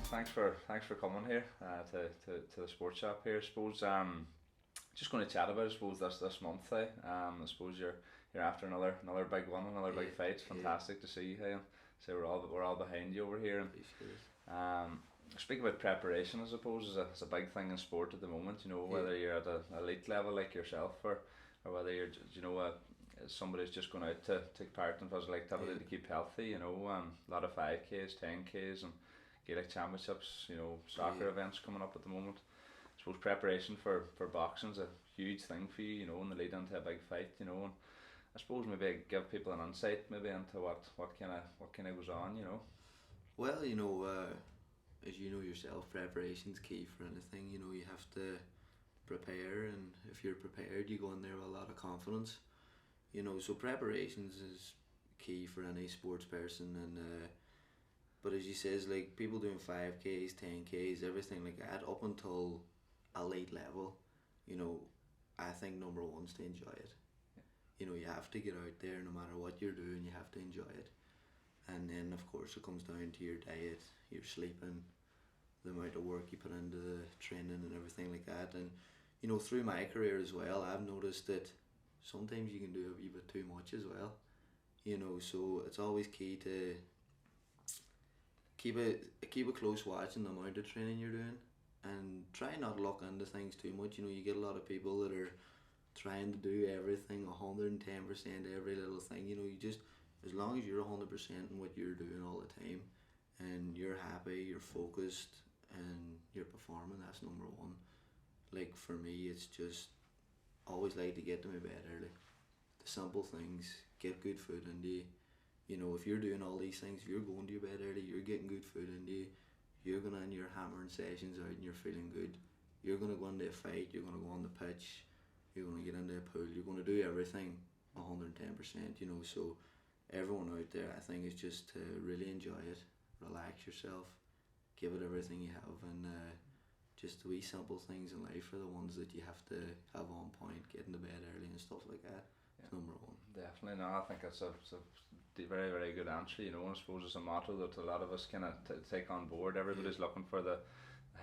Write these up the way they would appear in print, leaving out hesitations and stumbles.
thanks for coming here to the sports shop here. I suppose just going to chat about, I suppose, this month. I suppose you're after another big one, another big fight. It's fantastic to see. So we're all behind you over here. And Appreciate it. speaking about preparation, I suppose is a big thing in sport at the moment. You know, whether you're at an elite level like yourself, or whether you're somebody's just going out to take part in physical activity to keep healthy. You know, a lot of 5Ks, 10Ks, and Gaelic championships. You know, soccer events coming up at the moment. I suppose preparation for boxing is a huge thing for you. You know, in the lead into a big fight. You know, and I suppose maybe give people an insight maybe into what kind of goes on. You know. Well, as you know yourself, preparation's key for anything. You know, you have to prepare, and if you're prepared, you go in there with a lot of confidence. You know, so preparations is key for any sports person, and but as you says, like people doing 5Ks, 10Ks, everything like that, up until elite level, you know, I think number one's to enjoy it. You know, you have to get out there no matter what you're doing, you have to enjoy it. And then of course it comes down to your diet, your sleeping, the amount of work you put into the training and everything like that. And you know, through my career as well, I've noticed that sometimes you can do a wee bit too much as well. You know, so it's always key to keep a close watch on the amount of training you're doing, and try not look into things too much. You know, you get a lot of people that are trying to do everything 110% every little thing. You know, you just, as long as you're 100% in what you're doing all the time, and you're happy, you're focused, and you're performing, that's number one. Like for me, it's just always like to get to my bed early. The simple things, get good food into you. You know, if you're doing all these things, if you're going to your bed early, you're getting good food into you, you're going and you're hammering sessions out and you're feeling good. You're going to go into a fight, you're going to go on the pitch, you're going to get into a pool, you're going to do everything 110%, you know. So everyone out there, I think, is just to really enjoy it, relax yourself, give it everything you have, and just the wee simple things in life are the ones that you have to have on point, getting to bed early and stuff like that. It's number one. Definitely, no, I think it's a very, very good answer. You know, and I suppose it's a motto that a lot of us kind of take on board. Everybody's looking for the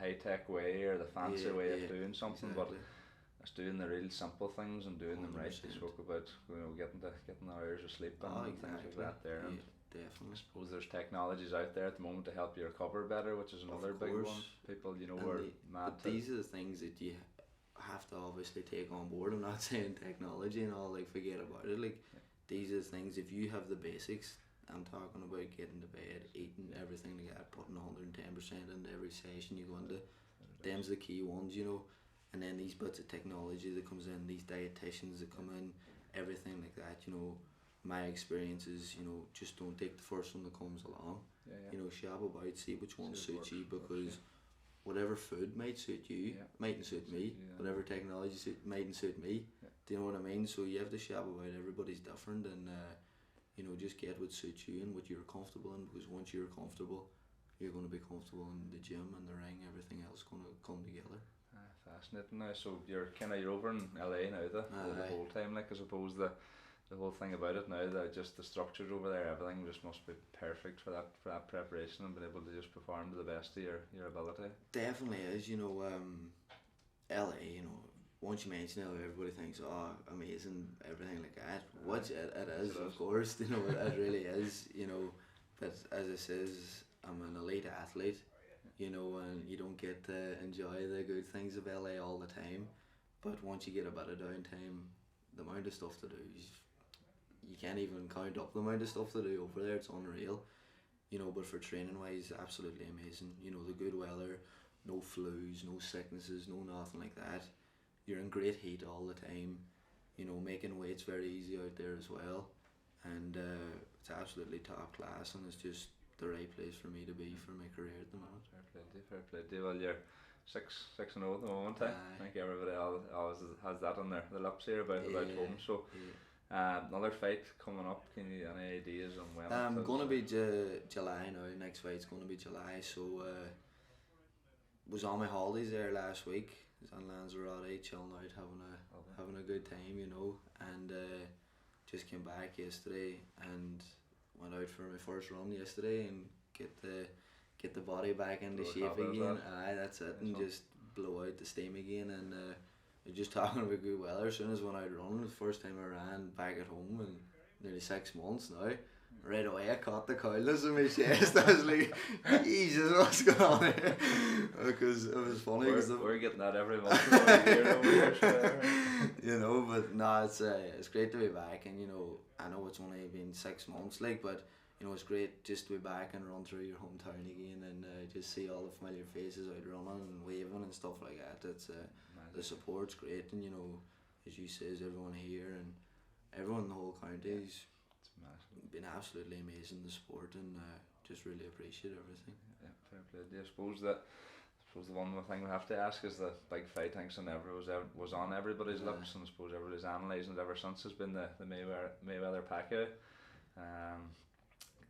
high tech way or the fancy way of doing something, exactly. but it's doing the real simple things and doing them right. You 100%. spoke about, you know, getting the hours of sleep and things like that there. And I Definitely. suppose there's technologies out there at the moment to help you recover better, which is another big one. People, you know, And are mad to. these are the things that you have to obviously take on board. I'm not saying technology and all, like, forget about it. Like, these are the things, if you have the basics, I'm talking about getting to bed, eating, everything like that, putting 110% into every session you go into. Them's the key ones, you know. And then these bits of technology that comes in, these dietitians that come in, everything like that, you know. My experience is, you know, just don't take the first one that comes along. You know, shop about, see which one suits you, because whatever food might suit you mightn't suit me. Whatever technology mightn't suit me. Do you know what I mean? So you have to shop about. Everybody's different, and you know, just get what suits you and what you're comfortable in, because once you're comfortable, you're going to be comfortable in the gym and the ring. Everything else going to come together. Fascinating. Now, so you're over in LA now the whole time, like, I suppose the whole thing about it now, that just the structures over there, everything just must be perfect for that preparation and being able to just perform to the best of your ability. Definitely is, you know. LA, you know, once you mention LA, everybody thinks, oh, amazing, everything like that, which it is, of course, you know, it really is, you know. But as I says, I'm an elite athlete, you know, and you don't get to enjoy the good things of LA all the time. But once you get a bit of downtime, the amount of stuff to do is, you can't even count up the amount of stuff to do over there. It's unreal, you know. But for training wise, absolutely amazing. You know, the good weather, no flus, no sicknesses, no nothing like that. You're in great heat all the time. You know, making weight's very easy out there as well, and it's absolutely top class, and it's just the right place for me to be for my career at the moment. Fair play to you. Well, you're 6-0 at the moment. I think everybody always has that on their lips here about home. So. Another fight coming up. Can you any ideas on when? Going to be July now. Next fight's going to be July. So was on my holidays there last week. Was on Lanzarote, chilling out, having a good time, you know. And just came back yesterday and went out for my first run yesterday and get the body back into Blow a shape top out of again. that. Aye, that's it, Nice and one. just blow out the steam again. And we're just talking about good weather. As soon as I went out running, the first time I ran back at home in nearly 6 months now. Right away, I caught the coldness in my chest. I was like, Jesus, what's going on here? Because it was funny. We're getting that every month. Over here, so, You know, but no, it's great to be back, and you know, I know it's only been 6 months, like, but you know, it's great just to be back and run through your hometown again, and just see all the familiar faces out running and waving and stuff like that. It's the support's great, and you know, as you says, everyone here and everyone in the whole county's been absolutely amazing, the sport, and just really appreciate everything. Yeah, fair play. Do you suppose the one more thing we have to ask is the big fight thanks and ever was on everybody's lips, and I suppose everybody's analysing it ever since has been the Mayweather Pacquiao.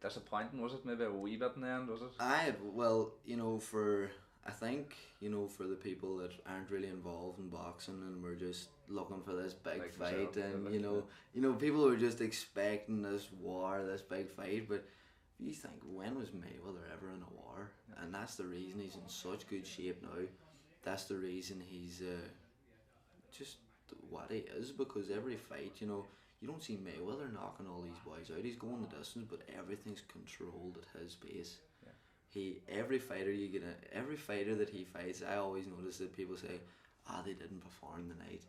Disappointing, was it? Maybe a wee bit in the end, was it? Well, you know, I think, you know, for the people that aren't really involved in boxing and we're just looking for this big Like fight, myself, and yeah. you know, people were just expecting this war, this big fight, but you think, when was Mayweather ever in a war? Yeah. And that's the reason he's in such good shape now. That's the reason he's just what he is, because every fight, you know, you don't see Mayweather knocking all these boys out. He's going the distance, but everything's controlled at his pace. Yeah. Every fighter that he fights, I always notice that people say, they didn't perform the night.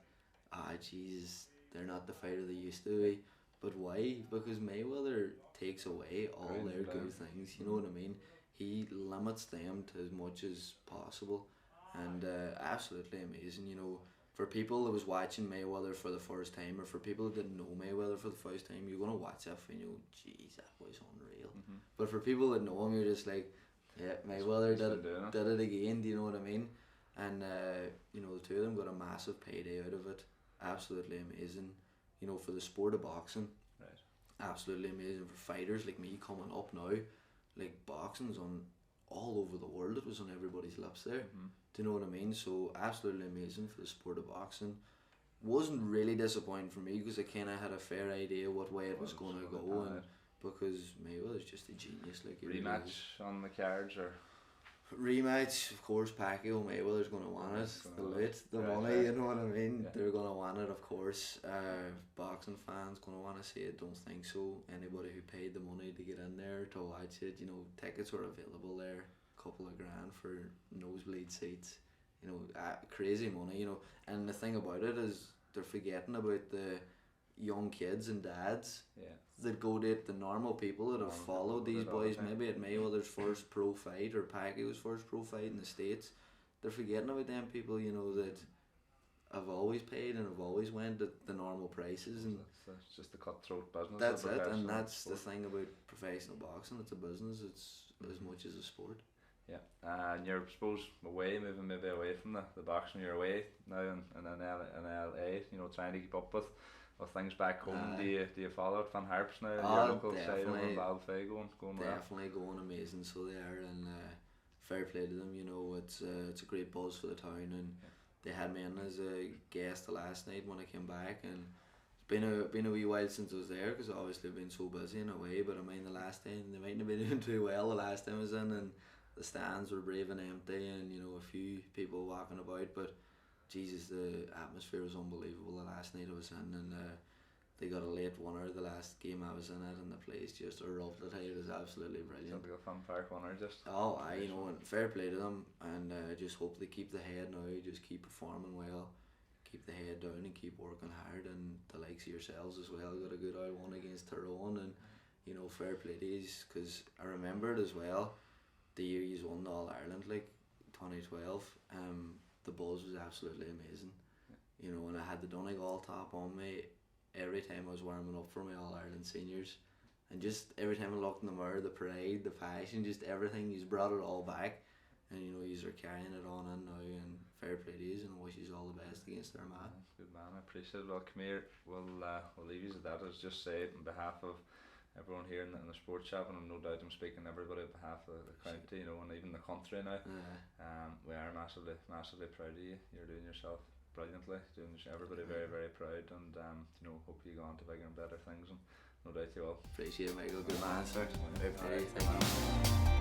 Jesus, they're not the fighter they used to be. But why? Because Mayweather takes away all Grounds their them good down. things. You know what I mean? He limits them to as much as possible, and absolutely amazing. You know, for people that was watching Mayweather for the first time, or for people that didn't know Mayweather for the first time, you're gonna watch that and you go, "Jeez, that was unreal." Mm-hmm. But for people that know him, you're just like, "Yeah, Mayweather He's did been doing it. it again." Do you know what I mean? And you know, the two of them got a massive payday out of it. Absolutely amazing. You know, for the sport of boxing, Right. absolutely amazing. For fighters like me coming up now, like boxing's on all over the world. It was on everybody's lips there. Mm-hmm. Do you know what I mean? So absolutely amazing for the sport of boxing. Wasn't really disappointing for me because I kind of had a fair idea what way it was going to go, and because Mayweather's just a genius. Like, he really Rematch is. on the cards, or Rematch, of course. Pacquiao, Mayweather's going to want it. The loot, the money, you know what I mean? Yeah. They're going to want it, of course. Boxing fans going to want to see it. Don't think so. Anybody who paid the money to get in there to watch it, you know, tickets were available there. Couple of grand for nosebleed seats. You know, crazy money. You know, and the thing about it is they're forgetting about the young kids and dads. Yeah. That go to it, the normal people that have followed these boys, maybe at Mayweather's first pro fight or Pacquiao's first pro fight in the States. They're forgetting about them people, you know, that have always paid and have always went at the normal prices, and it's just the cutthroat business. that's of it. And professional that's sport. the thing about professional boxing. It's a business. It's as much as a sport. Yeah, and you're, I suppose, moving maybe away from the boxing. You're away now in LA, you know, trying to keep up with things back home. Do you follow it? Van Harps now, your local side over in Balfay going well? Definitely going amazing. So they are, and fair play to them. You know, it's a great buzz for the town, and they had me in as a guest the last night when I came back, and it's been a wee while since I was there because obviously I've been so busy in a way. But I mean, the last time they mightn't have been doing too well the last time I was in, and the stands were brave and empty, and you know, a few people walking about, but Jesus, the atmosphere was unbelievable the last night I was in, and they got a late winner the last game I was in it, and the place just erupted. It was absolutely brilliant. Like a fun park winner, just. Oh, you know, and fair play to them, and just hope they keep the head now, just keep performing well, keep the head down and keep working hard, and the likes of yourselves as well got a good old one against Tyrone, and you know, fair play to yous, because I remembered as well the year you won the All Ireland, like 2012. The buzz was absolutely amazing. You know, and I had the Donegal top on me every time I was warming up for my All Ireland seniors, and just every time I looked in the mirror, the pride, the passion, just everything, he's brought it all back, and you know, he's are carrying it on in now, and fair play to yous, and I wish yous all the best against their man. Good man, I appreciate it. Well, come here, we'll leave you at that. As just say it on behalf of everyone here in the sports shop, and no doubt I'm speaking to everybody on behalf of the county, you know, and even the country now. We are massively proud of you. You're doing yourself brilliantly, doing everybody very, very proud, and you know, hope you go on to bigger and better things, and no doubt you will. Appreciate it, Michael. Good man, sir. Alright, Thank you.